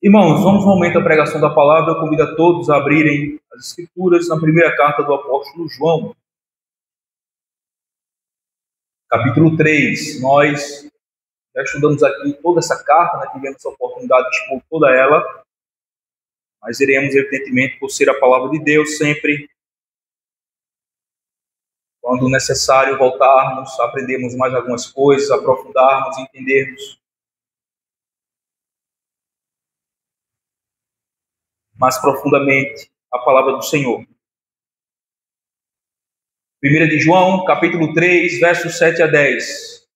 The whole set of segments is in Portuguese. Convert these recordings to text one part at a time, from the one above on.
Irmãos, vamos no momento da pregação da palavra. Eu convido a todos a abrirem as Escrituras na primeira carta do apóstolo João, capítulo 3. Nós já estudamos aqui toda essa carta, né? Tivemos a oportunidade de expor toda ela, mas iremos, evidentemente, por ser a palavra de Deus, sempre, quando necessário, voltarmos, aprendermos mais algumas coisas, aprofundarmos, entendermos mais profundamente a palavra do Senhor. 1 de João, capítulo 3, versos 7 a 10.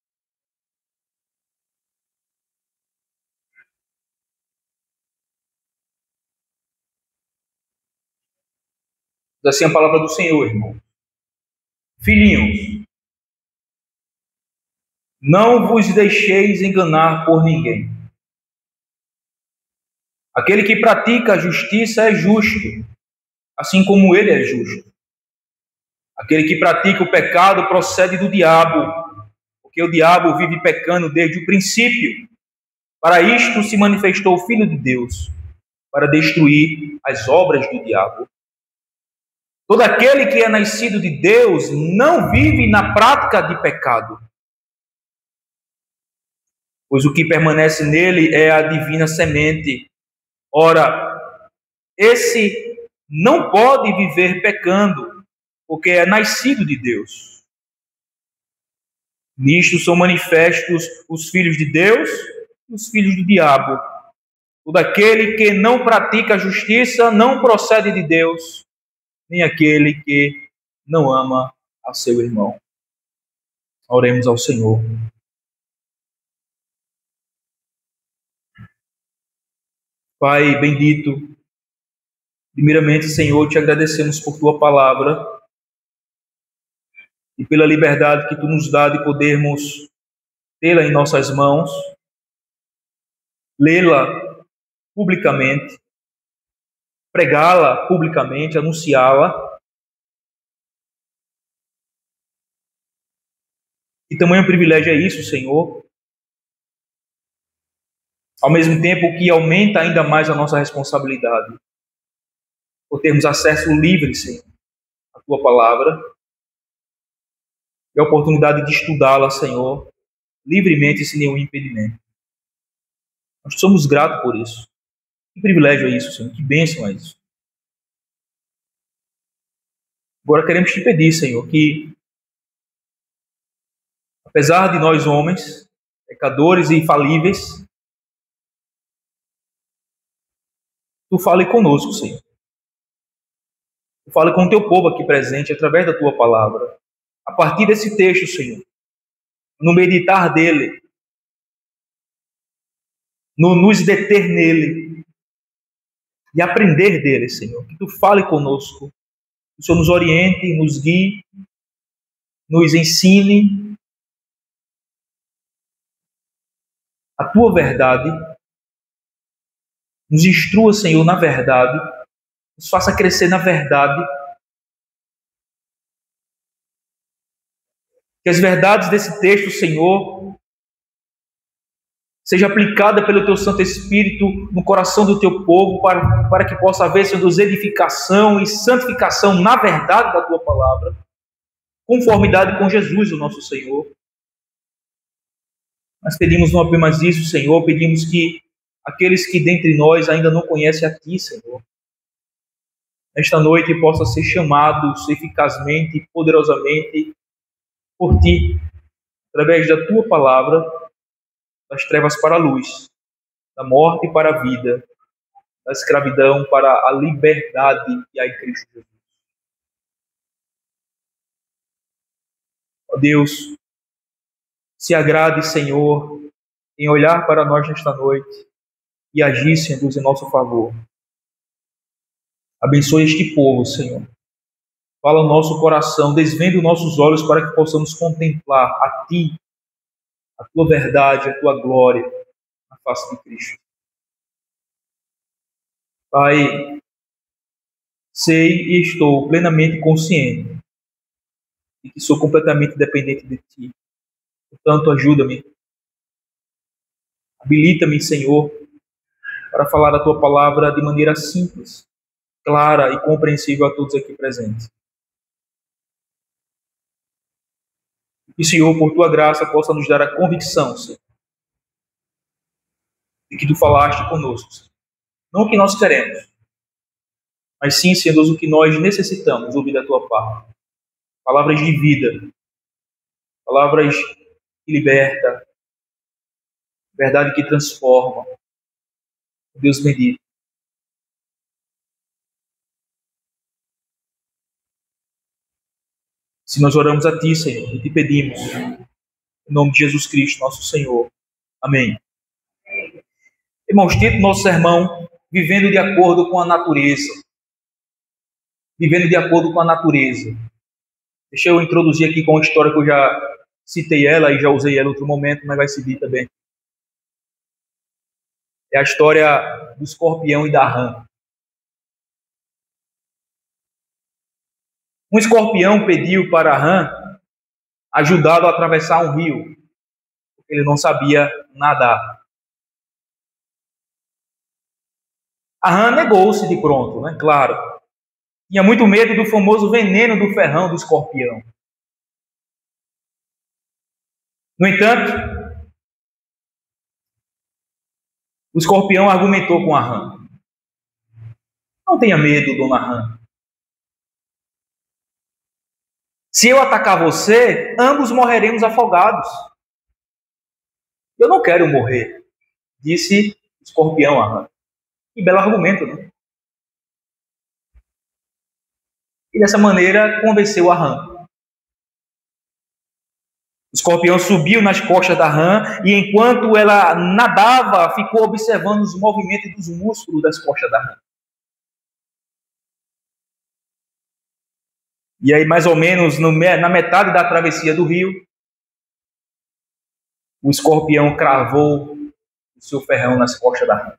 Diz assim a palavra do Senhor, irmão. Filhinhos, não vos deixeis enganar por ninguém. Aquele que pratica a justiça é justo, assim como ele é justo. Aquele que pratica o pecado procede do diabo, porque o diabo vive pecando desde o princípio. Para isto se manifestou o Filho de Deus, para destruir as obras do diabo. Todo aquele que é nascido de Deus não vive na prática de pecado, pois o que permanece nele é a divina semente. Ora, esse não pode viver pecando, porque é nascido de Deus. Nisto são manifestos os filhos de Deus e os filhos do diabo. Todo aquele que não pratica a justiça não procede de Deus, nem aquele que não ama a seu irmão. Oremos ao Senhor. Pai bendito, primeiramente, Senhor, te agradecemos por tua palavra e pela liberdade que tu nos dá de podermos tê-la em nossas mãos, lê-la publicamente, pregá-la publicamente, anunciá-la. E tamanho privilégio é isso, Senhor. Ao mesmo tempo que aumenta ainda mais a nossa responsabilidade, por termos acesso livre, Senhor, à tua palavra, e a oportunidade de estudá-la, Senhor, livremente, sem nenhum impedimento. Nós somos gratos por isso. Que privilégio é isso, Senhor, que bênção é isso. Agora queremos te pedir, Senhor, que, apesar de nós homens, pecadores e infalíveis, tu fale conosco, Senhor. Tu fale com o teu povo aqui presente, através da tua palavra. A partir desse texto, Senhor, no meditar dele, no nos deter nele e aprender dele, Senhor. Que tu fale conosco, que o Senhor nos oriente, nos guie, nos ensine a tua verdade, nos instrua, Senhor, na verdade, nos faça crescer na verdade, que as verdades desse texto, Senhor, seja aplicada pelo teu Santo Espírito no coração do teu povo, para que possa haver, Senhor, edificação e santificação na verdade da tua palavra, conformidade com Jesus, o nosso Senhor. Nós pedimos não apenas isso, Senhor, pedimos que aqueles que dentre nós ainda não conhecem a Ti, Senhor, nesta noite possam ser chamados eficazmente e poderosamente por Ti, através da Tua palavra, das trevas para a luz, da morte para a vida, da escravidão para a liberdade que há em Cristo Jesus. Ó Deus, se agrade, Senhor, em olhar para nós nesta noite e agir, Senhor Deus, em nosso favor. Abençoe este povo, Senhor. Fala o nosso coração, desvenda os nossos olhos para que possamos contemplar a Ti, a Tua verdade, a Tua glória na face de Cristo. Pai, sei e estou plenamente consciente de que sou completamente dependente de Ti. Portanto, ajuda-me. Habilita-me, Senhor, para falar a tua palavra de maneira simples, clara e compreensível a todos aqui presentes. Que, Senhor, por tua graça, possa nos dar a convicção, Senhor, de que tu falaste conosco, Senhor. Não o que nós queremos, mas sim, Senhor Deus, o que nós necessitamos ouvir da tua parte. Palavras de vida, palavras que libertam, verdade que transforma. Deus bendito. Se nós oramos a Ti, Senhor, e Te pedimos, em nome de Jesus Cristo, nosso Senhor. Amém. Irmãos, título do nosso sermão, Vivendo de acordo com a natureza. Vivendo de acordo com a natureza. Deixa eu introduzir aqui com uma história que eu já citei ela e já usei ela em outro momento, mas vai servir também. É a história do escorpião e da rã. Um escorpião pediu para a rã ajudá-lo a atravessar um rio, porque ele não sabia nadar. A rã negou-se de pronto, né? Claro. Tinha muito medo do famoso veneno do ferrão do escorpião. No entanto, o escorpião argumentou com a rã. Não tenha medo, dona rã. Se eu atacar você, ambos morreremos afogados. Eu não quero morrer, disse o escorpião à rã. Que belo argumento, né? E dessa maneira convenceu a rã. O escorpião subiu nas costas da rã e enquanto ela nadava, ficou observando os movimentos dos músculos das costas da rã. E aí, mais ou menos, na metade da travessia do rio, o escorpião cravou o seu ferrão nas costas da rã.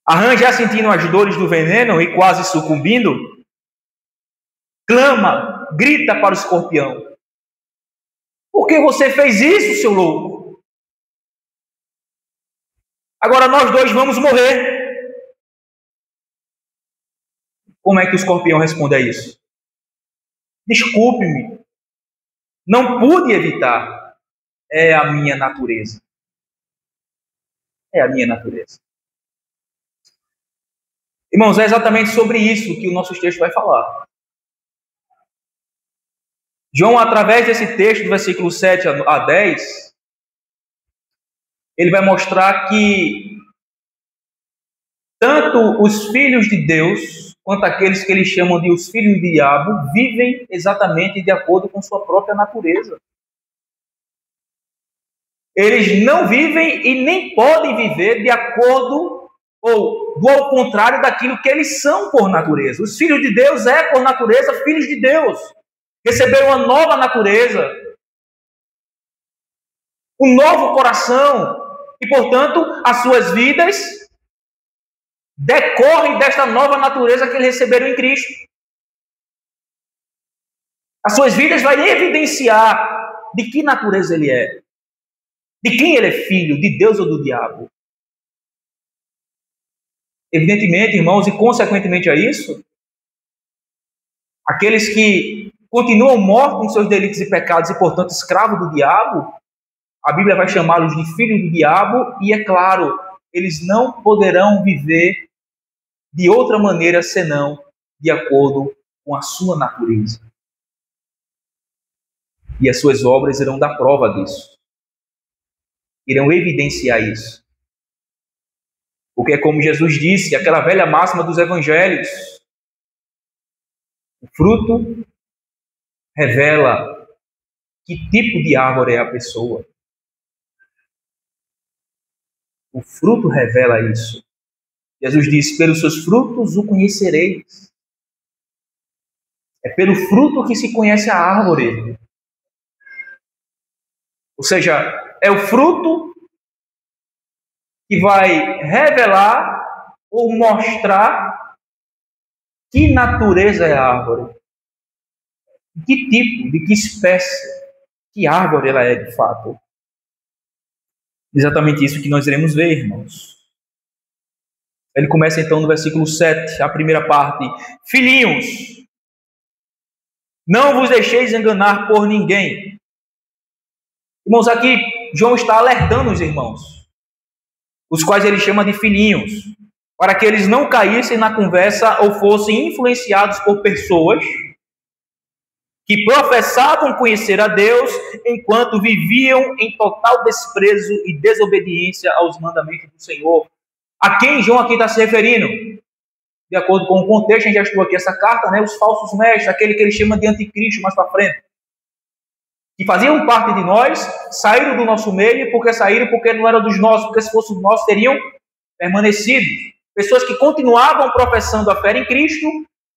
A rã, já sentindo as dores do veneno e quase sucumbindo, clama, grita para o escorpião. Por que você fez isso, seu louco? Agora nós dois vamos morrer. Como é que o escorpião responde a isso? Desculpe-me. Não pude evitar. É a minha natureza. É a minha natureza. Irmãos, é exatamente sobre isso que o nosso texto vai falar. João, através desse texto, do versículo 7 a 10, ele vai mostrar que tanto os filhos de Deus, quanto aqueles que eles chamam de os filhos do diabo, vivem exatamente de acordo com sua própria natureza. Eles não vivem e nem podem viver de acordo ou do ao contrário daquilo que eles são por natureza. Os filhos de Deus por natureza filhos de Deus. Receberam uma nova natureza, um novo coração e, portanto, as suas vidas decorrem desta nova natureza que eles receberam em Cristo. As suas vidas vão evidenciar de que natureza ele é, de quem ele é filho, de Deus ou do diabo. Evidentemente, irmãos, e consequentemente a isso, aqueles que continuam mortos com seus delitos e pecados e, portanto, escravos do diabo, a Bíblia vai chamá-los de filhos do diabo e, é claro, eles não poderão viver de outra maneira senão de acordo com a sua natureza. E as suas obras irão dar prova disso. Irão evidenciar isso. Porque é como Jesus disse, aquela velha máxima dos evangelhos. O fruto revela que tipo de árvore é a pessoa. O fruto revela isso. Jesus disse, pelos seus frutos o conhecereis. É pelo fruto que se conhece a árvore. Ou seja, é o fruto que vai revelar ou mostrar que natureza é a árvore. De que tipo, de que espécie, que árvore ela é de fato. Exatamente isso que nós iremos ver, irmãos. Ele começa então no versículo 7, a primeira parte. Filhinhos, não vos deixeis enganar por ninguém. Irmãos, aqui João está alertando os irmãos, os quais ele chama de filhinhos, para que eles não caíssem na conversa ou fossem influenciados por pessoas que professavam conhecer a Deus enquanto viviam em total desprezo e desobediência aos mandamentos do Senhor. A quem João aqui está se referindo? De acordo com o contexto, a gente já estudou aqui essa carta, né? Os falsos mestres, aquele que ele chama de anticristo mais para frente, que faziam parte de nós, saíram do nosso meio, porque saíram porque não eram dos nossos, porque se fossem dos nossos teriam permanecido. Pessoas que continuavam professando a fé em Cristo,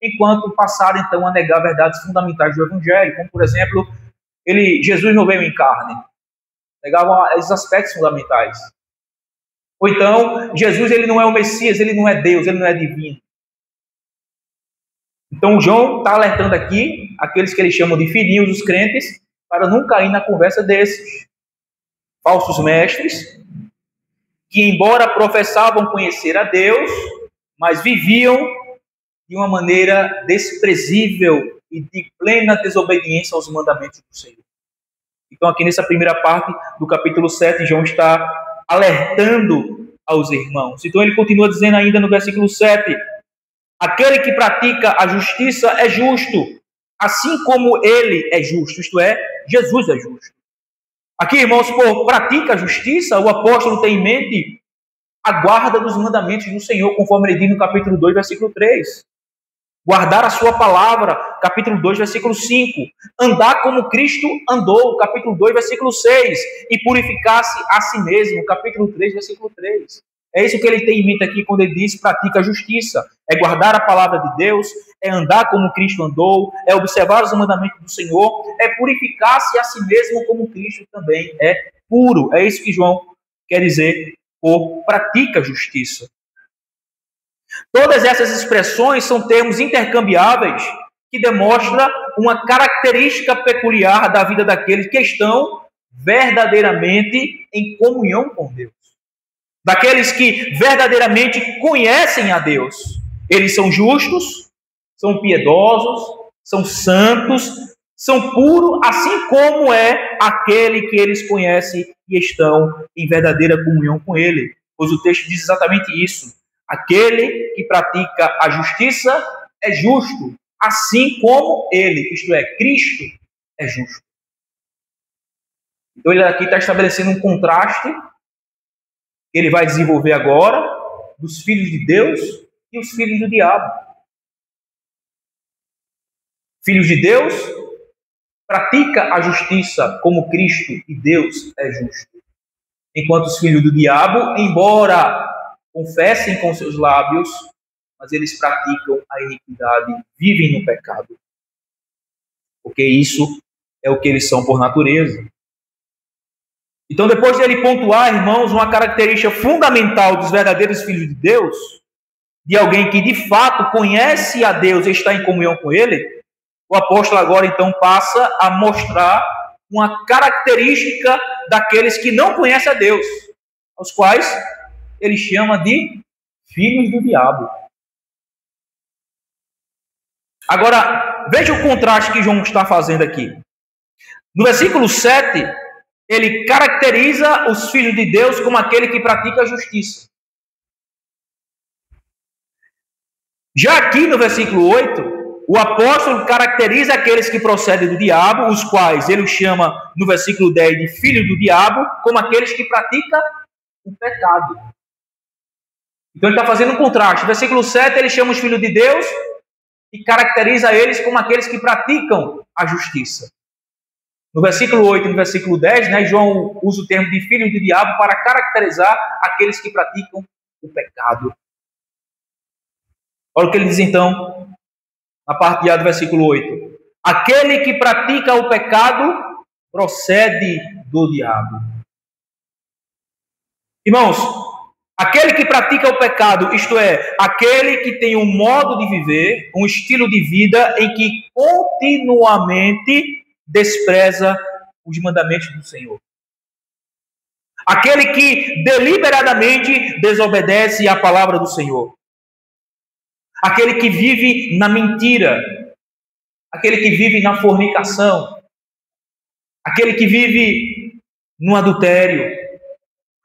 enquanto passaram então a negar verdades fundamentais do Evangelho, como por exemplo, Jesus não veio em carne, negavam esses aspectos fundamentais. Ou então, Jesus ele não é o Messias, ele não é Deus, ele não é divino. Então, João está alertando aqui aqueles que ele chama de filhinhos, os crentes, para não cair na conversa desses falsos mestres, que embora professavam conhecer a Deus, mas viviam de uma maneira desprezível e de plena desobediência aos mandamentos do Senhor. Então, aqui nessa primeira parte do capítulo 7, João está alertando aos irmãos. Então, ele continua dizendo ainda no versículo 7, aquele que pratica a justiça é justo, assim como ele é justo, isto é, Jesus é justo. Aqui, irmãos, por pratica a justiça, o apóstolo tem em mente a guarda dos mandamentos do Senhor, conforme ele diz no capítulo 2, versículo 3. Guardar a sua palavra, capítulo 2, versículo 5. Andar como Cristo andou, capítulo 2, versículo 6. E purificar-se a si mesmo, capítulo 3, versículo 3. É isso que ele tem em mente aqui quando ele diz pratica a justiça. É guardar a palavra de Deus, é andar como Cristo andou, é observar os mandamentos do Senhor, é purificar-se a si mesmo como Cristo também é puro. É isso que João quer dizer por pratica a justiça. Todas essas expressões são termos intercambiáveis que demonstram uma característica peculiar da vida daqueles que estão verdadeiramente em comunhão com Deus. Daqueles que verdadeiramente conhecem a Deus. Eles são justos, são piedosos, são santos, são puros, assim como é aquele que eles conhecem e estão em verdadeira comunhão com Ele. Pois o texto diz exatamente isso. Aquele que pratica a justiça é justo, assim como ele, isto é, Cristo, é justo. Então ele aqui está estabelecendo um contraste que ele vai desenvolver agora dos filhos de Deus e os filhos do diabo. Filhos de Deus pratica a justiça como Cristo e Deus é justo. Enquanto os filhos do diabo, embora confessem com seus lábios, mas eles praticam a iniquidade, vivem no pecado. Porque isso é o que eles são por natureza. Então, depois de ele pontuar, irmãos, uma característica fundamental dos verdadeiros filhos de Deus, de alguém que de fato conhece a Deus e está em comunhão com Ele, o apóstolo agora então passa a mostrar uma característica daqueles que não conhecem a Deus, aos quais ele chama de filhos do diabo. Agora, veja o contraste que João está fazendo aqui. No versículo 7, ele caracteriza os filhos de Deus como aquele que pratica a justiça. Já aqui no versículo 8, o apóstolo caracteriza aqueles que procedem do diabo, os quais ele chama no versículo 10 de filhos do diabo, como aqueles que praticam o pecado. Então ele está fazendo um contraste. No versículo 7 ele chama os filhos de Deus e caracteriza eles como aqueles que praticam a justiça. No versículo 8 e no versículo 10, né, João usa o termo de filhos do diabo para caracterizar aqueles que praticam o pecado. Olha o que ele diz então, na parte de A do versículo 8. Aquele que pratica o pecado procede do diabo. Irmãos, aquele que pratica o pecado, isto é, aquele que tem um modo de viver, um estilo de vida em que continuamente despreza os mandamentos do Senhor. Aquele que deliberadamente desobedece à palavra do Senhor. Aquele que vive na mentira. Aquele que vive na fornicação. Aquele que vive no adultério.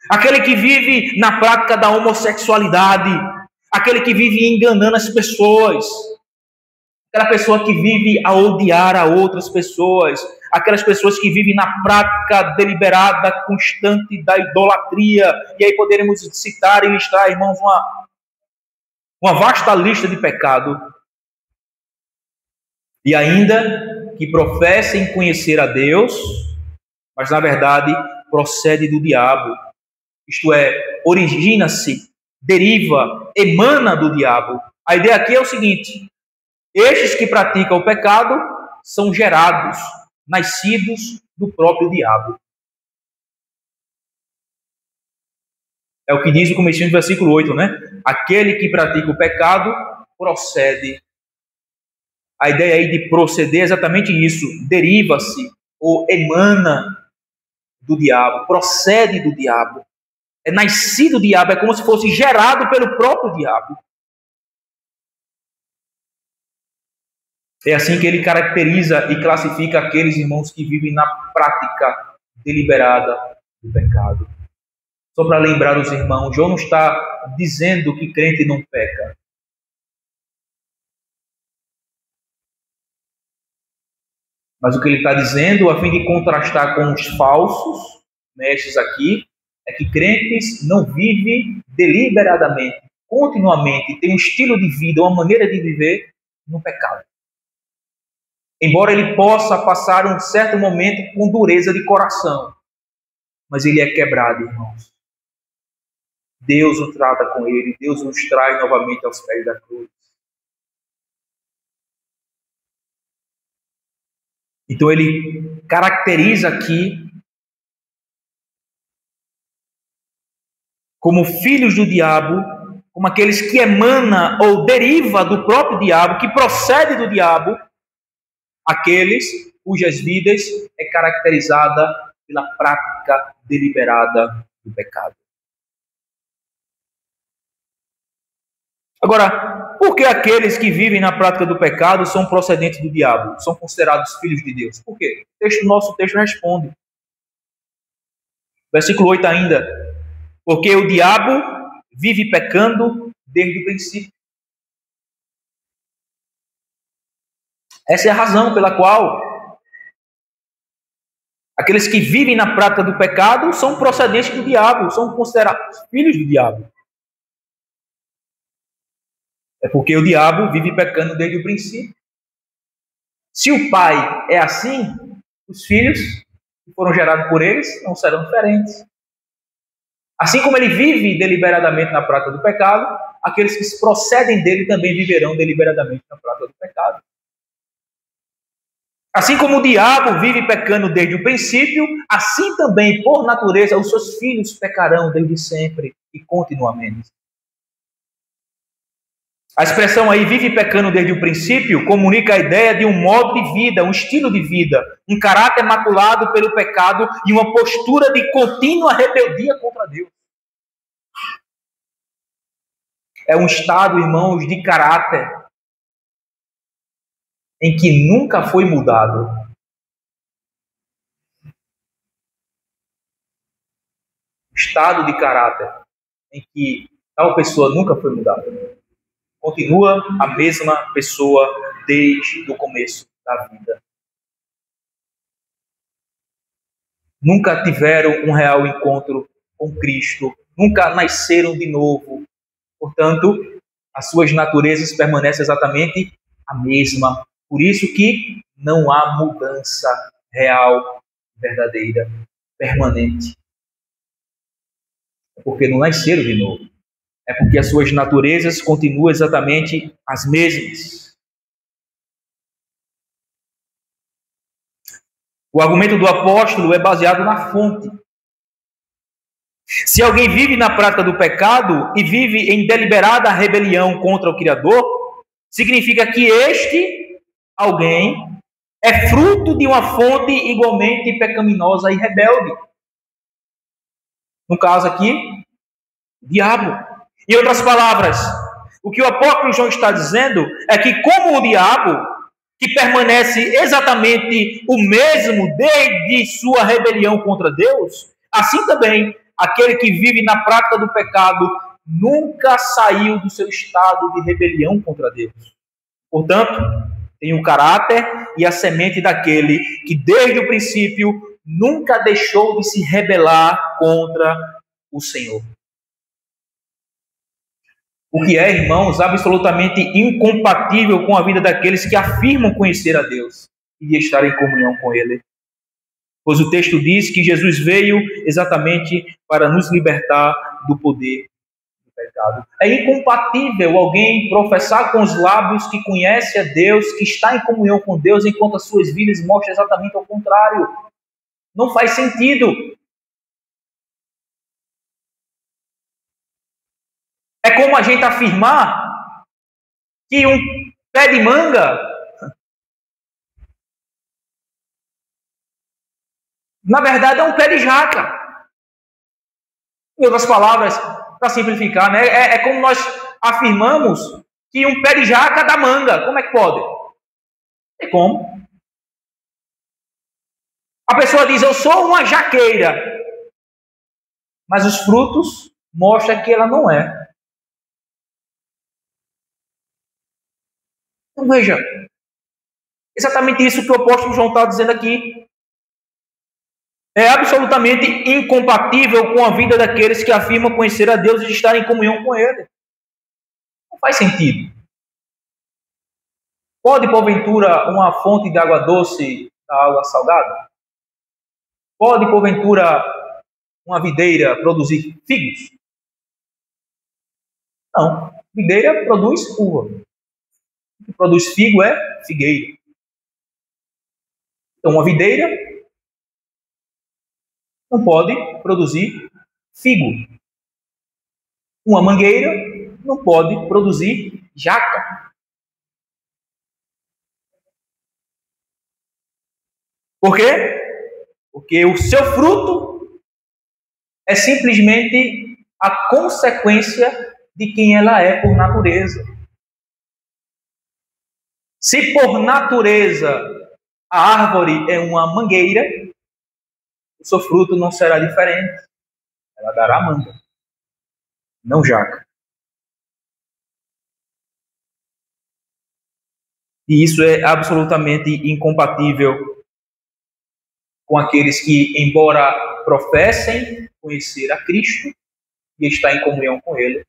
Aquele que vive na prática da homossexualidade. Aquele que vive enganando as pessoas. Aquela pessoa que vive a odiar a outras pessoas. Aquelas pessoas que vivem na prática deliberada, constante da idolatria. E aí poderemos citar e listar, irmãos, uma vasta lista de pecado. E ainda que professem conhecer a Deus, mas na verdade procede do diabo. Isto é, origina-se, deriva, emana do diabo. A ideia aqui é o seguinte: estes que praticam o pecado são gerados, nascidos do próprio diabo. É o que diz o comecinho do versículo 8, né? Aquele que pratica o pecado procede. A ideia aí de proceder é exatamente isso. Deriva-se ou emana do diabo, procede do diabo. É nascido do diabo, é como se fosse gerado pelo próprio diabo. É assim que ele caracteriza e classifica aqueles irmãos que vivem na prática deliberada do pecado. Só para lembrar os irmãos, João não está dizendo que crente não peca. Mas o que ele está dizendo, a fim de contrastar com os falsos mestres aqui, é que crentes não vivem deliberadamente, continuamente, têm um estilo de vida, uma maneira de viver no pecado. Embora ele possa passar um certo momento com dureza de coração, mas ele é quebrado, irmãos. Deus o trata com ele, Deus os traz novamente aos pés da cruz. Então ele caracteriza aqui como filhos do diabo, como aqueles que emana ou deriva do próprio diabo, que procede do diabo, aqueles cujas vidas é caracterizada pela prática deliberada do pecado. Agora, por que aqueles que vivem na prática do pecado são procedentes do diabo? São considerados filhos de Deus? Por quê? Nosso texto responde. Versículo 8 ainda. Porque o diabo vive pecando desde o princípio. Essa é a razão pela qual aqueles que vivem na prática do pecado são procedentes do diabo, são considerados filhos do diabo. É porque o diabo vive pecando desde o princípio. Se o pai é assim, os filhos que foram gerados por eles não serão diferentes. Assim como ele vive deliberadamente na prática do pecado, aqueles que procedem dele também viverão deliberadamente na prática do pecado. Assim como o diabo vive pecando desde o princípio, assim também, por natureza, os seus filhos pecarão desde sempre e continuamente. A expressão aí, vive pecando desde o princípio, comunica a ideia de um modo de vida, um estilo de vida, um caráter maculado pelo pecado e uma postura de contínua rebeldia contra Deus. É um estado, irmãos, de caráter em que nunca foi mudado. Estado de caráter em que tal pessoa nunca foi mudada. Continua a mesma pessoa desde o começo da vida. Nunca tiveram um real encontro com Cristo. Nunca nasceram de novo. Portanto, as suas naturezas permanecem exatamente a mesma. Por isso que não há mudança real, verdadeira, permanente. É porque não nasceram de novo. É porque as suas naturezas continuam exatamente as mesmas. O argumento do apóstolo é baseado na fonte. Se alguém vive na prática do pecado e vive em deliberada rebelião contra o Criador, significa que este alguém é fruto de uma fonte igualmente pecaminosa e rebelde. No caso aqui, o diabo. Em outras palavras, o que o apóstolo João está dizendo é que, como o diabo, que permanece exatamente o mesmo desde sua rebelião contra Deus, assim também aquele que vive na prática do pecado nunca saiu do seu estado de rebelião contra Deus. Portanto, tem o caráter e a semente daquele que desde o princípio nunca deixou de se rebelar contra o Senhor. O que é, irmãos, absolutamente incompatível com a vida daqueles que afirmam conhecer a Deus e de estar em comunhão com Ele. Pois o texto diz que Jesus veio exatamente para nos libertar do poder do pecado. É incompatível alguém professar com os lábios que conhece a Deus, que está em comunhão com Deus, enquanto as suas vidas mostram exatamente ao contrário. Não faz sentido. É como a gente afirmar que um pé de manga, na verdade, é um pé de jaca. Em outras palavras, para simplificar, né? É como nós afirmamos que um pé de jaca dá manga. Como é que pode? Tem como. A pessoa diz, eu sou uma jaqueira. Mas os frutos mostram que ela não é. Então veja, exatamente isso que o apóstolo João está dizendo aqui. É absolutamente incompatível com a vida daqueles que afirmam conhecer a Deus e estar em comunhão com Ele. Não faz sentido. Pode, porventura, uma fonte de água doce dar água salgada? Pode, porventura, uma videira produzir figos? Não. Videira produz uva. O que produz figo é figueira. Então, uma videira não pode produzir figo. Uma mangueira não pode produzir jaca. Por quê? Porque o seu fruto é simplesmente a consequência de quem ela é por natureza. Se por natureza a árvore é uma mangueira, o seu fruto não será diferente. Ela dará manga, não jaca. E isso é absolutamente incompatível com aqueles que, embora professem conhecer a Cristo e estar em comunhão com Ele,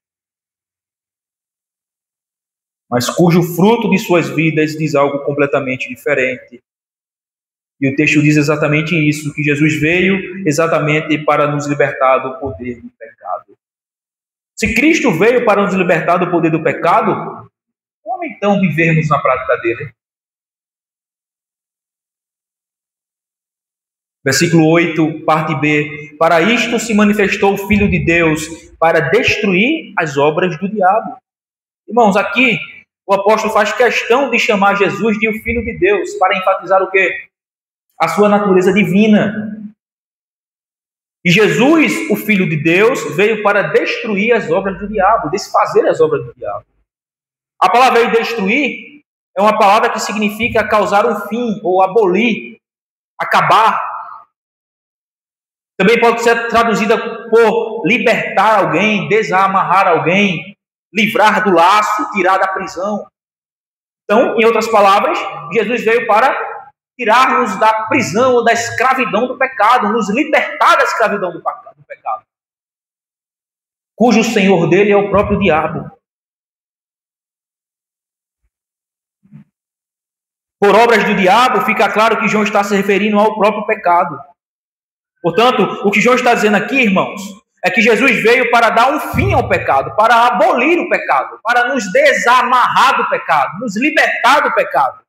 mas cujo fruto de suas vidas diz algo completamente diferente. E o texto diz exatamente isso, que Jesus veio exatamente para nos libertar do poder do pecado. Se Cristo veio para nos libertar do poder do pecado, como então vivermos na prática dele? Versículo 8, parte B. Para isto se manifestou o Filho de Deus, para destruir as obras do diabo. Irmãos, aqui o apóstolo faz questão de chamar Jesus de o Filho de Deus, para enfatizar o quê? A sua natureza divina. E Jesus, o Filho de Deus, veio para destruir as obras do diabo, desfazer as obras do diabo. A palavra aí, destruir, é uma palavra que significa causar um fim, ou abolir, acabar. Também pode ser traduzida por libertar alguém, desamarrar alguém, livrar do laço, tirar da prisão. Então, em outras palavras, Jesus veio para tirar-nos da prisão ou da escravidão do pecado, nos libertar da escravidão do pecado, cujo senhor dele é o próprio diabo. Por obras do diabo, fica claro que João está se referindo ao próprio pecado. Portanto, o que João está dizendo aqui, irmãos, é que Jesus veio para dar um fim ao pecado, para abolir o pecado, para nos desamarrar do pecado, nos libertar do pecado,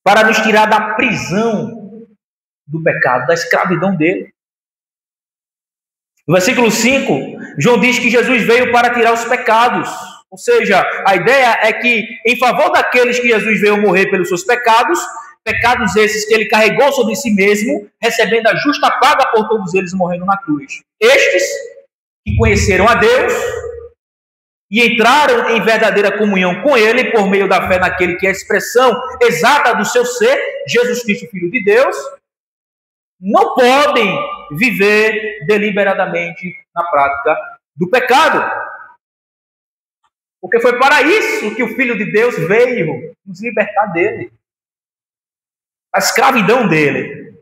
para nos tirar da prisão do pecado, da escravidão dele. No versículo 5, João diz que Jesus veio para tirar os pecados. Ou seja, a ideia é que, em favor daqueles que Jesus veio morrer pelos seus pecados, pecados esses que ele carregou sobre si mesmo, recebendo a justa paga por todos eles, morrendo na cruz. Estes que conheceram a Deus e entraram em verdadeira comunhão com ele por meio da fé naquele que é a expressão exata do seu ser, Jesus Cristo, Filho de Deus, não podem viver deliberadamente na prática do pecado. Porque foi para isso que o Filho de Deus veio nos libertar dele. A escravidão dele.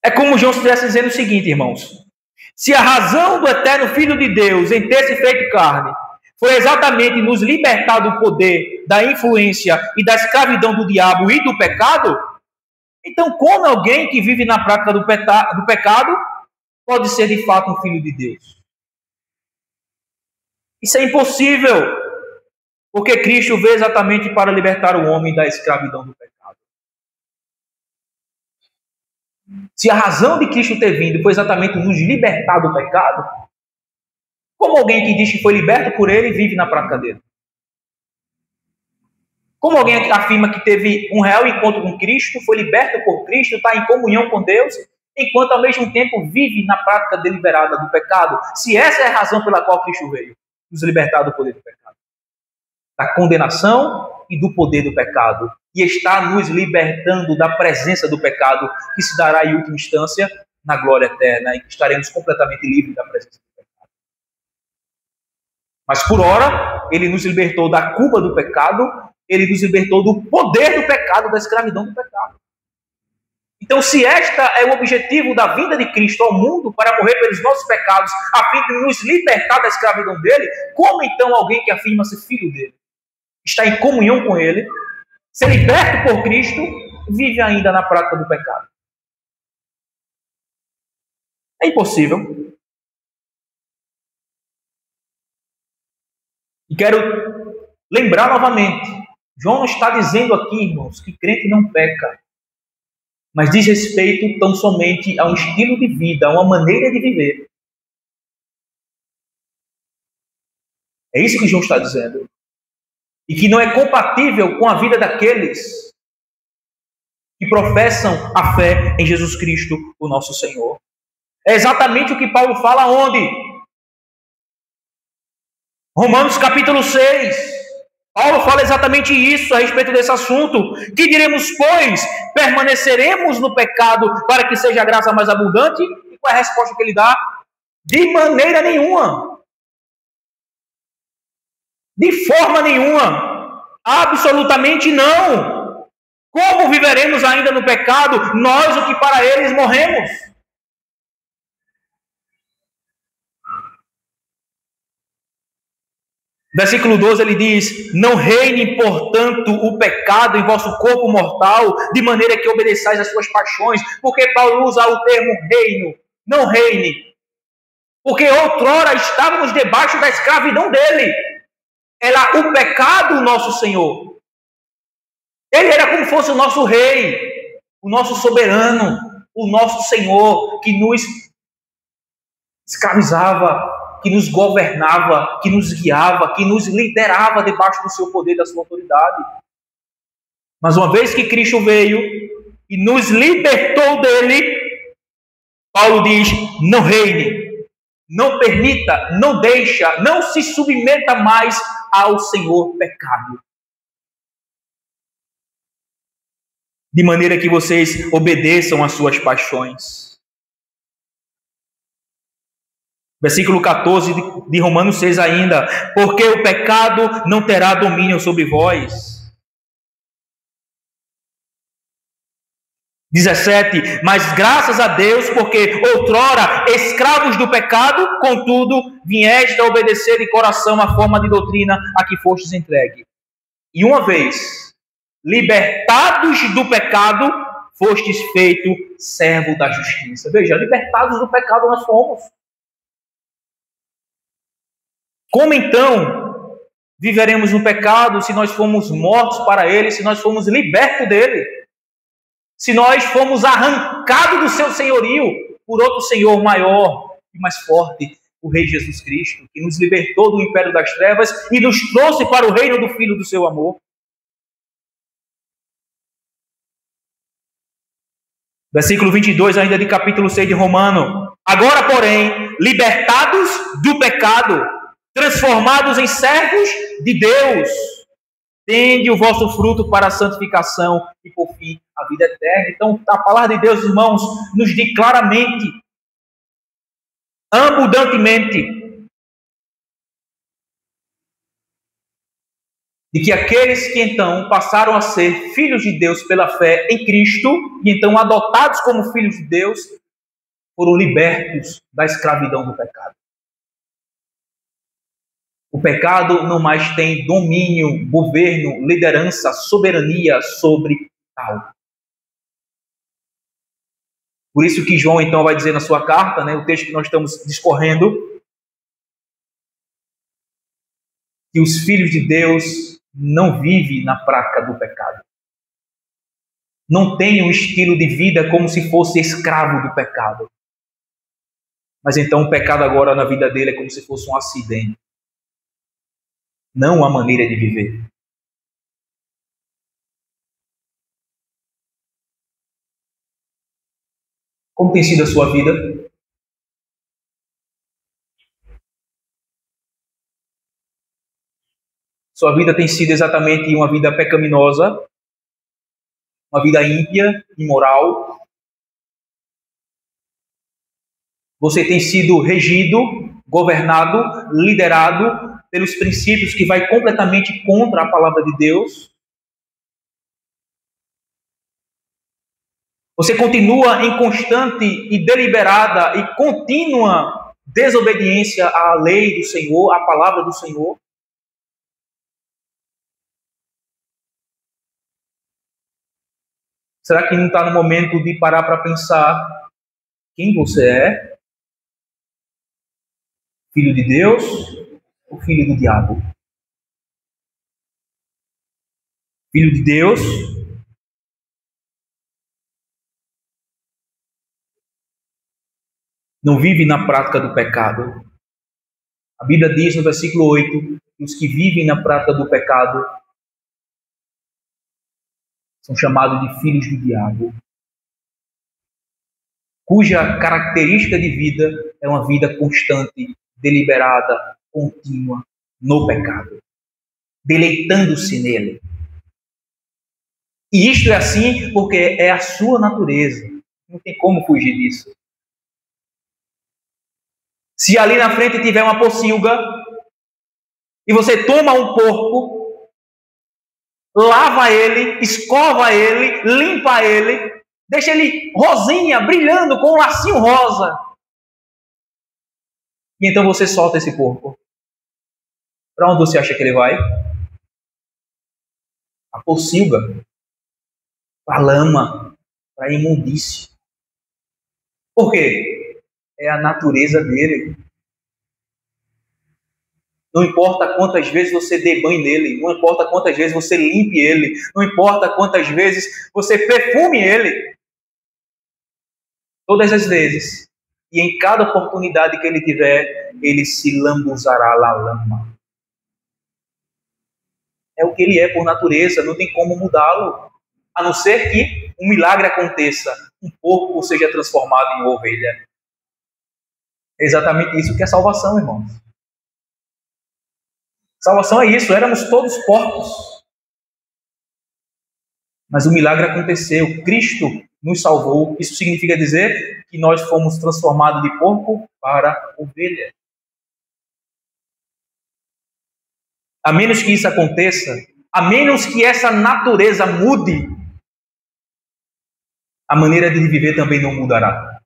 É como João estivesse dizendo o seguinte, irmãos. Se a razão do eterno Filho de Deus em ter se feito carne foi exatamente nos libertar do poder, da influência e da escravidão do diabo e do pecado, então como alguém que vive na prática do pecado pode ser de fato um filho de Deus? Isso é impossível, porque Cristo veio exatamente para libertar o homem da escravidão do pecado. Se a razão de Cristo ter vindo foi exatamente nos libertar do pecado, como alguém que diz que foi liberto por ele vive na prática dele? Como alguém que afirma que teve um real encontro com Cristo, foi liberto por Cristo, está em comunhão com Deus, enquanto ao mesmo tempo vive na prática deliberada do pecado? Se essa é a razão pela qual Cristo veio, nos libertar do poder do pecado, da condenação e do poder do pecado, e está nos libertando da presença do pecado, que se dará em última instância na glória eterna, e que estaremos completamente livres da presença do pecado. Mas por ora, ele nos libertou da culpa do pecado, ele nos libertou do poder do pecado, da escravidão do pecado. Então, se esta é o objetivo da vinda de Cristo ao mundo, para morrer pelos nossos pecados, a fim de nos libertar da escravidão dele, como então alguém que afirma ser filho dele, está em comunhão com ele, ser liberto por Cristo, vive ainda na prática do pecado? É impossível. E quero lembrar novamente, João não está dizendo aqui, irmãos, que crente não peca, mas diz respeito tão somente a um estilo de vida, a uma maneira de viver. É isso que João está dizendo. E que não é compatível com a vida daqueles que professam a fé em Jesus Cristo, o nosso Senhor. É exatamente o que Paulo fala onde? Romanos capítulo 6. Paulo fala exatamente isso a respeito desse assunto. Que diremos, pois? Permaneceremos no pecado para que seja a graça mais abundante? E qual é a resposta que ele dá? De maneira nenhuma. De forma nenhuma. Absolutamente não. Como viveremos ainda no pecado, nós o que para eles morremos? Versículo 12 ele diz: não reine, portanto, o pecado em vosso corpo mortal, de maneira que obedeçais às suas paixões. Porque Paulo usa o termo reino, não reine. Porque outrora estávamos debaixo da escravidão dele. Era o pecado o nosso Senhor. Ele era como fosse o nosso rei, o nosso soberano, o nosso Senhor, que nos escravizava, que nos governava, que nos guiava, que nos liderava debaixo do seu poder, da sua autoridade. Mas uma vez que Cristo veio e nos libertou dele, Paulo diz: não reine, não permita, não deixa, não se submeta mais ao Senhor pecado. De maneira que vocês obedeçam às suas paixões. Versículo 14 de Romanos 6 ainda. Porque o pecado não terá domínio sobre vós. 17. Mas graças a Deus, porque outrora escravos do pecado, contudo, vieste a obedecer de coração a forma de doutrina a que fostes entregue. E uma vez libertados do pecado, fostes feito servo da justiça. Veja, libertados do pecado nós fomos. Como então viveremos no pecado se nós fomos mortos para ele, se nós fomos libertos dele? Se nós fomos arrancados do seu senhorio por outro Senhor maior e mais forte, o Rei Jesus Cristo, que nos libertou do império das trevas e nos trouxe para o reino do Filho do seu amor? Versículo 22, ainda de capítulo 6 de Romano. Agora, porém, libertados do pecado, transformados em servos de Deus, tende o vosso fruto para a santificação e, por fim, a vida eterna. Então, a palavra de Deus, irmãos, nos diz claramente, abundantemente, de que aqueles que então passaram a ser filhos de Deus pela fé em Cristo, e então adotados como filhos de Deus, foram libertos da escravidão do pecado. O pecado não mais tem domínio, governo, liderança, soberania sobre tal. Por isso que João então vai dizer na sua carta, o texto que nós estamos discorrendo, que os filhos de Deus não vivem na prática do pecado. Não tem um estilo de vida como se fosse escravo do pecado. Mas então o pecado agora na vida dele é como se fosse um acidente. Não a maneira de viver. Como tem sido a sua vida? Sua vida tem sido exatamente uma vida pecaminosa, uma vida ímpia, imoral. Você tem sido regido, governado, liderado pelos princípios que vai completamente contra a palavra de Deus. Você continua em constante e deliberada e contínua desobediência à lei do Senhor, à palavra do Senhor. Será que não está no momento de parar para pensar quem você é? Filho de Deus ou filho do diabo? Filho de Deus não vive na prática do pecado. A Bíblia diz no versículo 8 que os que vivem na prática do pecado são chamados de filhos do diabo, cuja característica de vida é uma vida constante, deliberada, contínua no pecado, deleitando-se nele. E isto é assim porque é a sua natureza. Não tem como fugir disso. Se ali na frente tiver uma pocilga e você toma um porco, lava ele, escova ele, limpa ele, deixa ele rosinha, brilhando com um lacinho rosa. E então você solta esse porco. Para onde você acha que ele vai? A pocilga, para a lama, para a imundície. Por quê? É a natureza dele. Não importa quantas vezes você dê banho nele, não importa quantas vezes você limpe ele, não importa quantas vezes você perfume ele. Todas as vezes, e em cada oportunidade que ele tiver, ele se lambuzará na lama. É o que ele é por natureza, não tem como mudá-lo. A não ser que um milagre aconteça, um porco seja transformado em ovelha. É exatamente isso que é salvação, irmãos. Salvação é isso, éramos todos porcos. Mas o milagre aconteceu, Cristo nos salvou. Isso significa dizer que nós fomos transformados de porco para ovelha. A menos que isso aconteça, a menos que essa natureza mude, a maneira de viver também não mudará.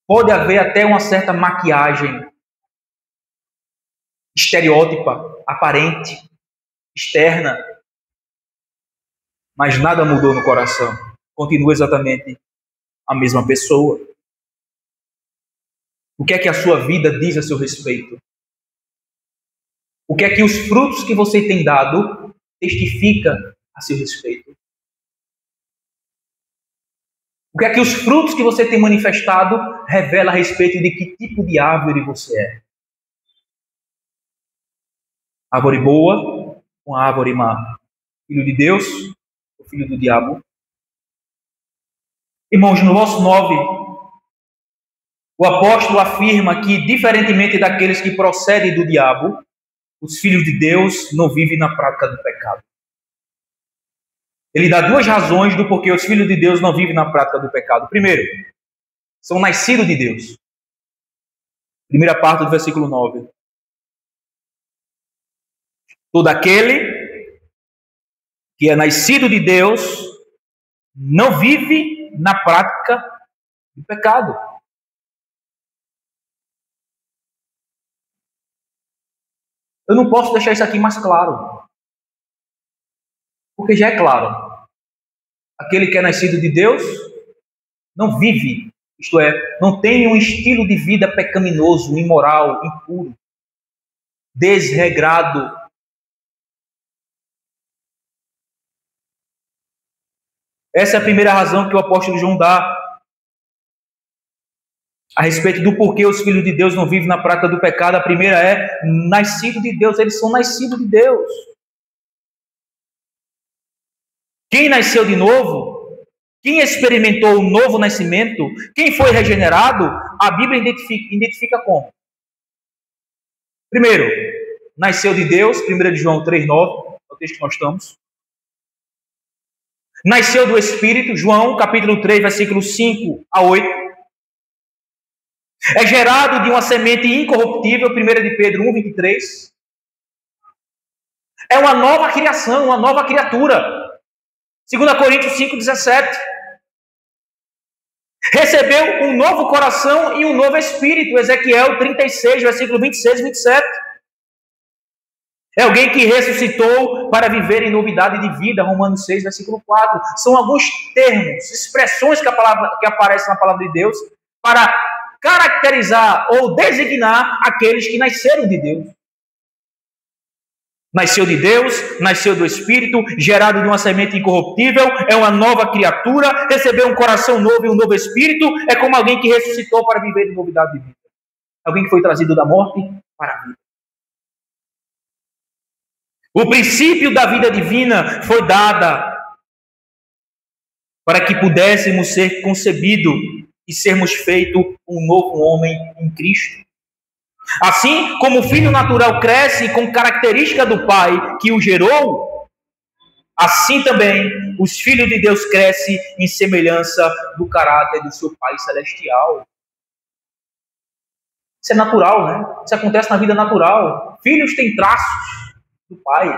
Pode haver até uma certa maquiagem estereótipa, aparente, externa, mas nada mudou no coração. Continua exatamente a mesma pessoa. O que é que a sua vida diz a seu respeito? O que é que os frutos que você tem dado testifica a seu respeito? O que é que os frutos que você tem manifestado revela a respeito de que tipo de árvore você é? Árvore boa ou árvore má? Filho de Deus ou filho do diabo? Irmãos, no verso 9, o apóstolo afirma que, diferentemente daqueles que procedem do diabo, os filhos de Deus não vivem na prática do pecado. Ele dá duas razões do porquê os filhos de Deus não vivem na prática do pecado. Primeiro, são nascidos de Deus. Primeira parte do versículo 9. Todo aquele que é nascido de Deus não vive na prática do pecado. Eu não posso deixar isso aqui mais claro. Porque já é claro. Aquele que é nascido de Deus não vive, isto é, não tem um estilo de vida pecaminoso, imoral, impuro, desregrado. Essa é a primeira razão que o apóstolo João dá a respeito do porquê os filhos de Deus não vivem na prática do pecado. A primeira é, nascido de Deus, eles são nascidos de Deus. Quem nasceu de novo, quem experimentou o novo nascimento, quem foi regenerado, a Bíblia identifica como? Primeiro, nasceu de Deus, 1 João 3,9, é o texto que nós estamos. Nasceu do Espírito, João capítulo 3, versículo 5 a 8. É gerado de uma semente incorruptível, 1 de Pedro 1,23. É uma nova criação, uma nova criatura. 2 Coríntios 5,17. Recebeu um novo coração e um novo espírito. Ezequiel 36, versículo 26 e 27. É alguém que ressuscitou para viver em novidade de vida. Romanos 6, versículo 4. São alguns termos, expressões que aparecem na palavra de Deus para caracterizar ou designar aqueles que nasceram de Deus. Nasceu de Deus, nasceu do Espírito, gerado de uma semente incorruptível, é uma nova criatura, recebeu um coração novo e um novo Espírito, é como alguém que ressuscitou para viver em novidade de vida. Alguém que foi trazido da morte para a vida. O princípio da vida divina foi dada para que pudéssemos ser concebidos e sermos feitos um novo homem em Cristo. Assim como o filho natural cresce com característica do pai que o gerou, assim também os filhos de Deus crescem em semelhança do caráter do seu pai celestial. Isso é natural, né? Isso acontece na vida natural. Filhos têm traços do pai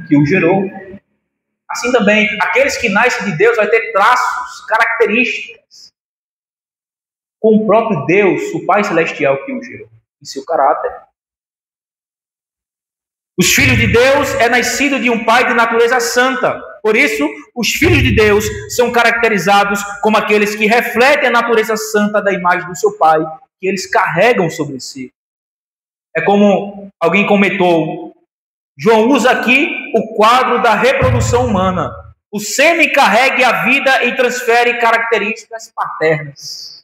que o gerou. Assim também, aqueles que nascem de Deus vão ter traços, características com o próprio Deus, o Pai Celestial que o gerou, em seu caráter. Os filhos de Deus é nascido de um pai de natureza santa. Por isso, os filhos de Deus são caracterizados como aqueles que refletem a natureza santa da imagem do seu pai, que eles carregam sobre si. É como alguém comentou, João usa aqui o quadro da reprodução humana. O sêmen carrega a vida e transfere características paternas.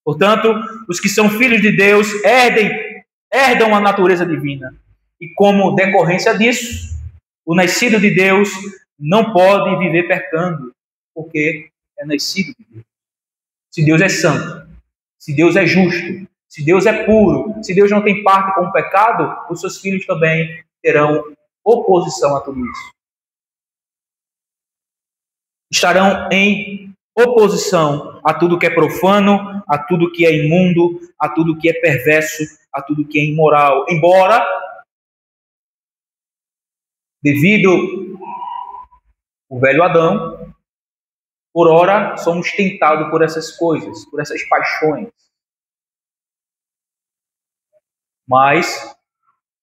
Portanto, os que são filhos de Deus herdam a natureza divina. E como decorrência disso, o nascido de Deus não pode viver pecando, porque é nascido de Deus. Se Deus é santo, se Deus é justo, se Deus é puro, se Deus não tem parte com o pecado, os seus filhos também terão oposição a tudo isso. Estarão em oposição a tudo que é profano, a tudo que é imundo, a tudo que é perverso, a tudo que é imoral. Embora, devido ao velho Adão, por ora somos tentados por essas coisas, por essas paixões. Mas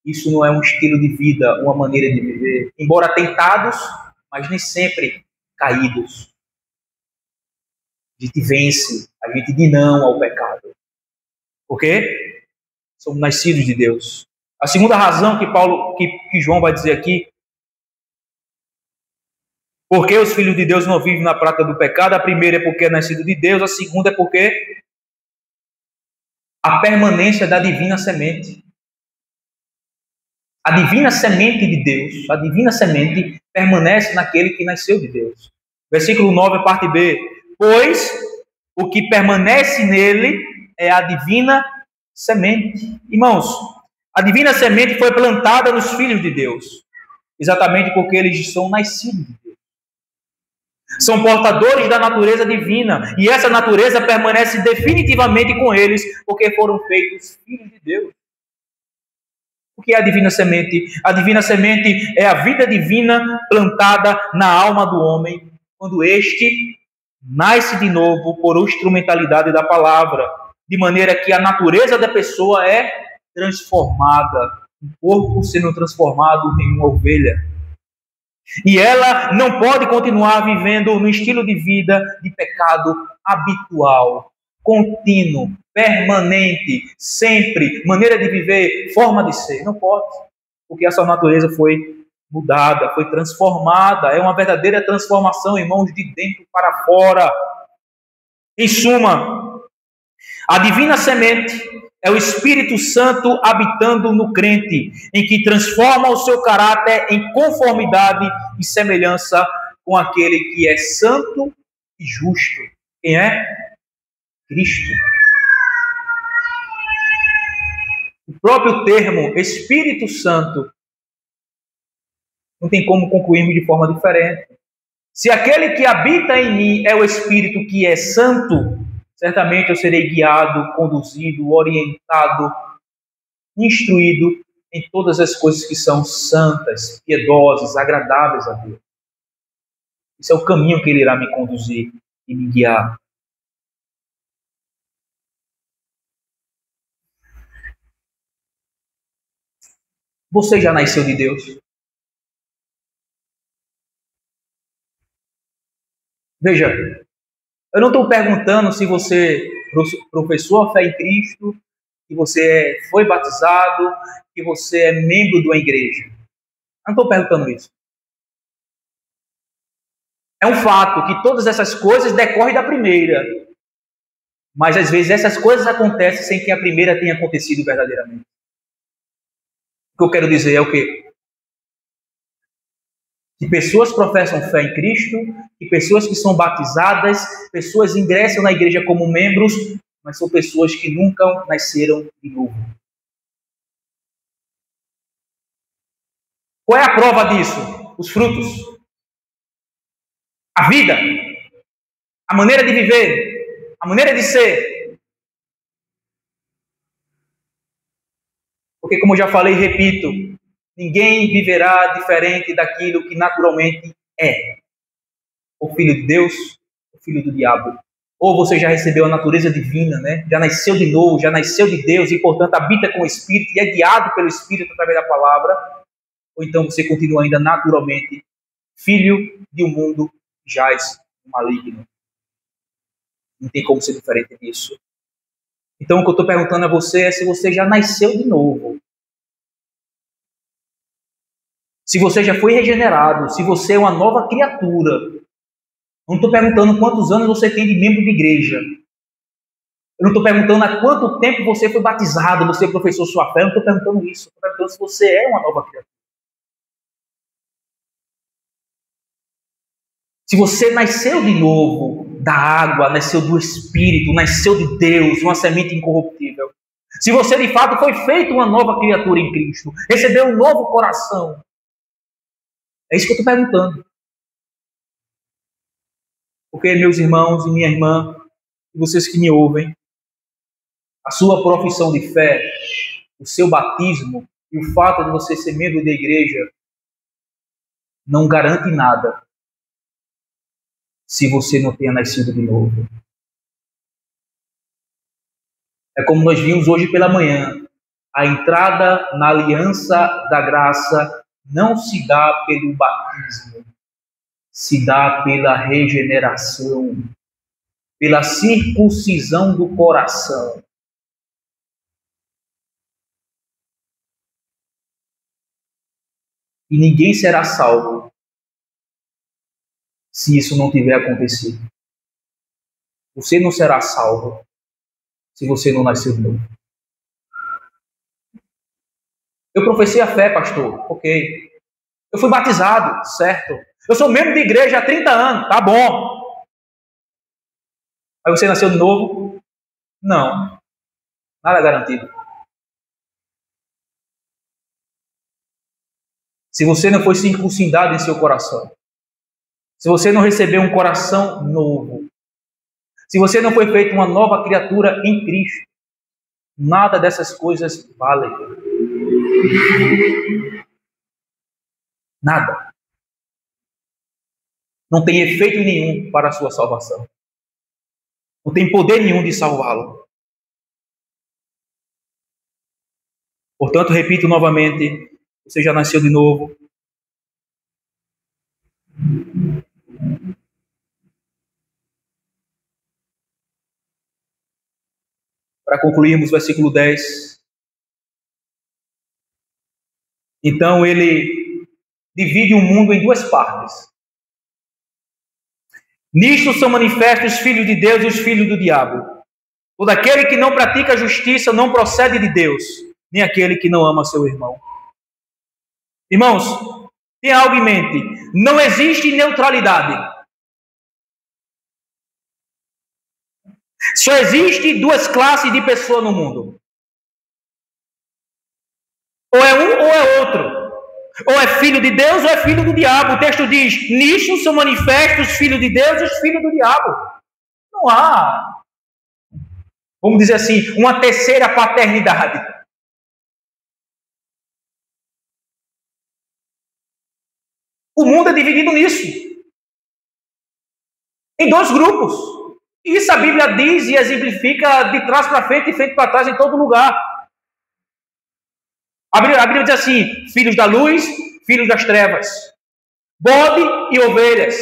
isso não é um estilo de vida, uma maneira de viver. Embora tentados, mas nem sempre caídos. A gente vence, a gente diz não ao pecado. Por quê? Somos nascidos de Deus. A segunda razão que João vai dizer aqui, porque os filhos de Deus não vivem na prática do pecado, a primeira é porque é nascido de Deus, a segunda é porque a permanência da divina semente. A divina semente de Deus, a divina semente permanece naquele que nasceu de Deus. Versículo 9, parte B. Pois O que permanece nele é a divina semente. Irmãos, a divina semente foi plantada nos filhos de Deus, exatamente porque eles são nascidos de Deus. São portadores da natureza divina, e essa natureza permanece definitivamente com eles, porque foram feitos filhos de Deus. O que é a divina semente? A divina semente é a vida divina plantada na alma do homem, quando este nasce de novo por instrumentalidade da palavra, de maneira que a natureza da pessoa é transformada, um corpo sendo transformado em uma ovelha. E ela não pode continuar vivendo no estilo de vida de pecado habitual, contínuo, permanente, sempre, maneira de viver, forma de ser. Não pode, porque essa natureza foi mudada, foi transformada. É uma verdadeira transformação, irmãos, de dentro para fora. Em suma, a divina semente é o Espírito Santo habitando no crente, em que transforma o seu caráter em conformidade e semelhança com aquele que é santo e justo. Quem é? Cristo. O próprio termo Espírito Santo não tem como concluirmos de forma diferente. Se aquele que habita em mim é o Espírito que é santo, certamente eu serei guiado, conduzido, orientado, instruído em todas as coisas que são santas, piedosas, agradáveis a Deus. Esse é o caminho que Ele irá me conduzir e me guiar. Você já nasceu de Deus? Veja, eu não estou perguntando se você professou a fé em Cristo, que você foi batizado, que você é membro de uma igreja. Eu não estou perguntando isso. É um fato que todas essas coisas decorrem da primeira. Mas às vezes essas coisas acontecem sem que a primeira tenha acontecido verdadeiramente. O que eu quero dizer é o quê? Que pessoas professam fé em Cristo, que pessoas que são batizadas, pessoas ingressam na igreja como membros, mas são pessoas que nunca nasceram de novo. Qual é a prova disso? Os frutos. A vida. A maneira de viver. A maneira de ser. Porque, como eu já falei e repito, ninguém viverá diferente daquilo que naturalmente é. O filho de Deus, o filho do diabo. Ou você já recebeu a natureza divina, né? Já nasceu de novo, já nasceu de Deus e, portanto, habita com o Espírito e é guiado pelo Espírito através da palavra. Ou então você continua ainda naturalmente filho de um mundo jaz maligno. Não tem como ser diferente disso. Então, o que eu estou perguntando a você é se você já nasceu de novo. Se você já foi regenerado, se você é uma nova criatura. Não estou perguntando quantos anos você tem de membro de igreja. Eu não estou perguntando há quanto tempo você foi batizado, você professou sua fé. Eu não estou perguntando isso. Estou perguntando se você é uma nova criatura. Se você nasceu de novo da água, nasceu do Espírito, nasceu de Deus, uma semente incorruptível. Se você de fato foi feito uma nova criatura em Cristo, recebeu um novo coração. É isso que eu estou perguntando. Porque, meus irmãos e minha irmã, e vocês que me ouvem, a sua profissão de fé, o seu batismo e o fato de você ser membro da igreja não garante nada se você não tenha nascido de novo. É como nós vimos hoje pela manhã. A entrada na aliança da graça não se dá pelo batismo, se dá pela regeneração, pela circuncisão do coração. E ninguém será salvo se isso não tiver acontecido. Você não será salvo se você não nascer de novo. Eu professei a fé, pastor. Ok. Eu fui batizado, certo. Eu sou membro de igreja há 30 anos. Tá bom. Mas você nasceu de novo? Não. Nada garantido. Se você não foi circuncidado em seu coração, se você não recebeu um coração novo, se você não foi feito uma nova criatura em Cristo, nada dessas coisas vale. Nada. Não tem efeito nenhum para a sua salvação. Não tem poder nenhum de salvá-lo. Portanto, repito novamente, você já nasceu de novo. Para concluirmos, versículo 10. Então ele divide o mundo em duas partes. Nisto são manifestos os filhos de Deus e os filhos do diabo. Todo aquele que não pratica a justiça não procede de Deus, nem aquele que não ama seu irmão. Irmãos, tenha algo em mente. Não existe neutralidade. Só existe duas classes de pessoa no mundo. Ou é um ou é outro. Ou é filho de Deus ou é filho do diabo. O texto diz, nisto são manifestos os filhos de Deus e os filhos do diabo. Não há, vamos dizer assim, uma terceira paternidade. O mundo é dividido nisso. Em dois grupos. Isso a Bíblia diz e exemplifica de trás para frente e frente para trás em todo lugar. A Bíblia diz assim, filhos da luz, filhos das trevas. Bode e ovelhas.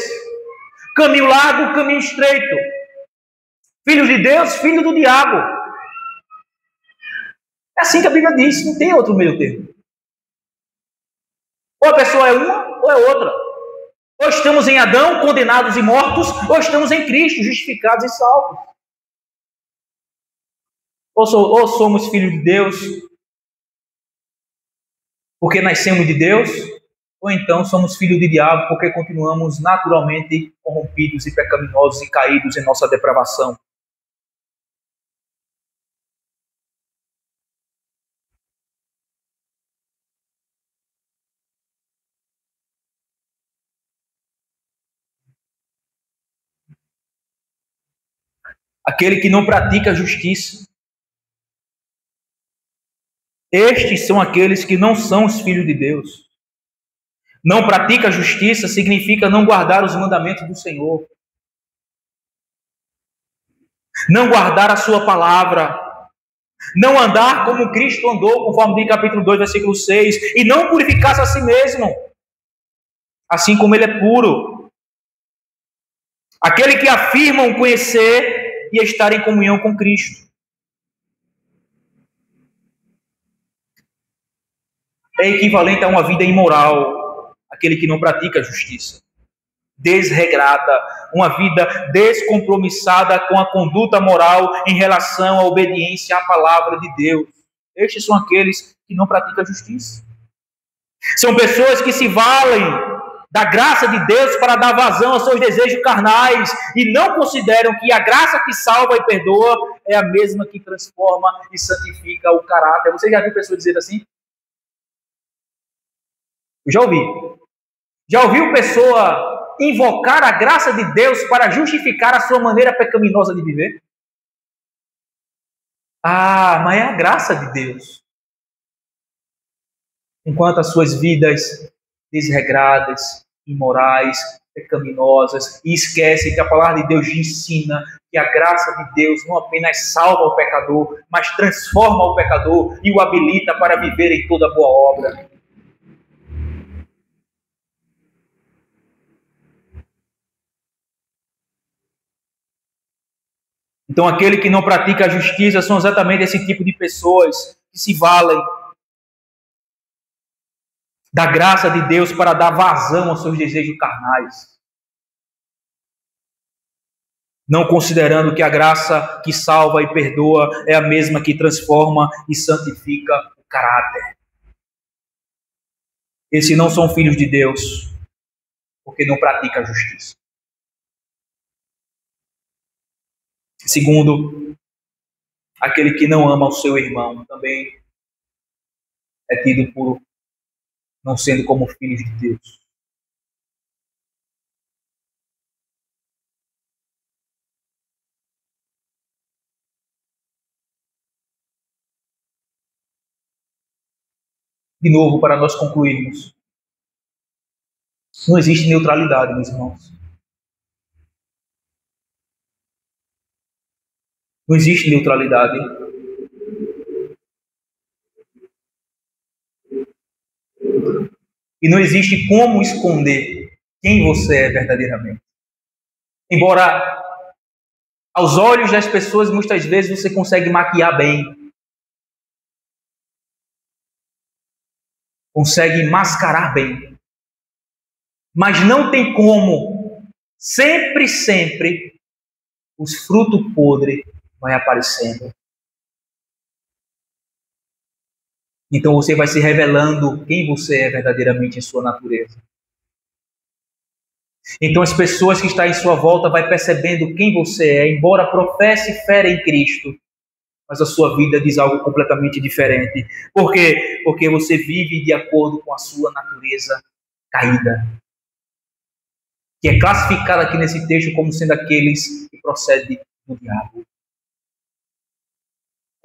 Caminho largo, caminho estreito. Filhos de Deus, filhos do diabo. É assim que a Bíblia diz, não tem outro meio termo. Ou a pessoa é uma ou é outra. Ou estamos em Adão, condenados e mortos, ou estamos em Cristo, justificados e salvos. Ou somos filhos de Deus, porque nascemos de Deus, ou então somos filhos de diabo, porque continuamos naturalmente corrompidos e pecaminosos e caídos em nossa depravação. Aquele que não pratica a justiça. Estes são aqueles que não são os filhos de Deus. Não pratica a justiça significa não guardar os mandamentos do Senhor. Não guardar a sua palavra. Não andar como Cristo andou, conforme diz capítulo 2, versículo 6. E não purificar-se a si mesmo. Assim como ele é puro. Aquele que afirma o conhecer e estar em comunhão com Cristo. É equivalente a uma vida imoral, aquele que não pratica a justiça. Desregrada, uma vida descompromissada com a conduta moral em relação à obediência à palavra de Deus. Estes são aqueles que não praticam a justiça. São pessoas que se valem da graça de Deus para dar vazão aos seus desejos carnais e não consideram que a graça que salva e perdoa é a mesma que transforma e santifica o caráter. Você já viu pessoas dizer assim? Eu já ouvi. Já ouviu pessoa invocar a graça de Deus para justificar a sua maneira pecaminosa de viver? Ah, mas é a graça de Deus. Enquanto as suas vidas desregradas, imorais, pecaminosas, e esquecem que a palavra de Deus ensina que a graça de Deus não apenas salva o pecador, mas transforma o pecador e o habilita para viver em toda boa obra. Então, aquele que não pratica a justiça são exatamente esse tipo de pessoas que se valem da graça de Deus para dar vazão aos seus desejos carnais. Não considerando que a graça que salva e perdoa é a mesma que transforma e santifica o caráter. Esses não são filhos de Deus, porque não praticam a justiça. Segundo, aquele que não ama o seu irmão também é tido por não sendo como filhos de Deus. De novo, para nós concluirmos, não existe neutralidade, meus irmãos. Não existe neutralidade. E não existe como esconder quem você é verdadeiramente. Embora aos olhos das pessoas muitas vezes você consegue maquiar bem, consegue mascarar bem, mas não tem como, sempre, os frutos podres vai aparecendo. Então você vai se revelando quem você é verdadeiramente em sua natureza. Então as pessoas que estão em sua volta vai percebendo quem você é, embora professe fé em Cristo, mas a sua vida diz algo completamente diferente. Por quê? Porque você vive de acordo com a sua natureza caída, que é classificada aqui nesse texto como sendo aqueles que procedem do diabo.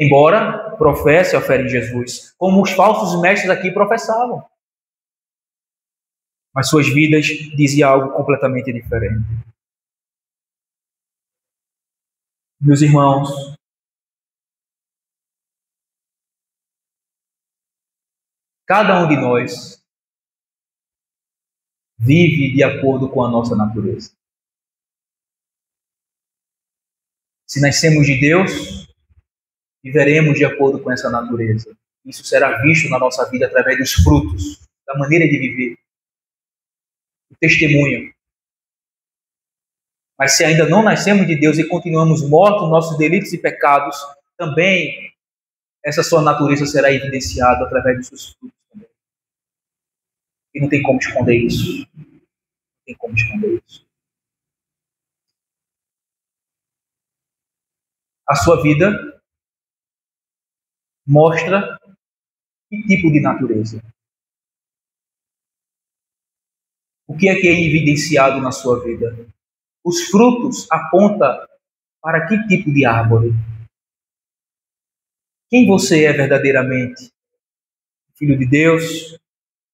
Embora professe a fé em Jesus, como os falsos mestres aqui professavam. Mas suas vidas diziam algo completamente diferente. Meus irmãos, cada um de nós vive de acordo com a nossa natureza. Se nascemos de Deus, viveremos de acordo com essa natureza. Isso será visto na nossa vida através dos frutos, da maneira de viver, do testemunho. Mas se ainda não nascemos de Deus e continuamos mortos nos nossos delitos e pecados, também essa sua natureza será evidenciada através dos seus frutos também. E não tem como esconder isso. Não tem como esconder isso. A sua vida mostra que tipo de natureza. O que é evidenciado na sua vida? Os frutos apontam para que tipo de árvore? Quem você é verdadeiramente? Filho de Deus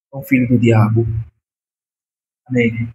ou filho do diabo? Amém.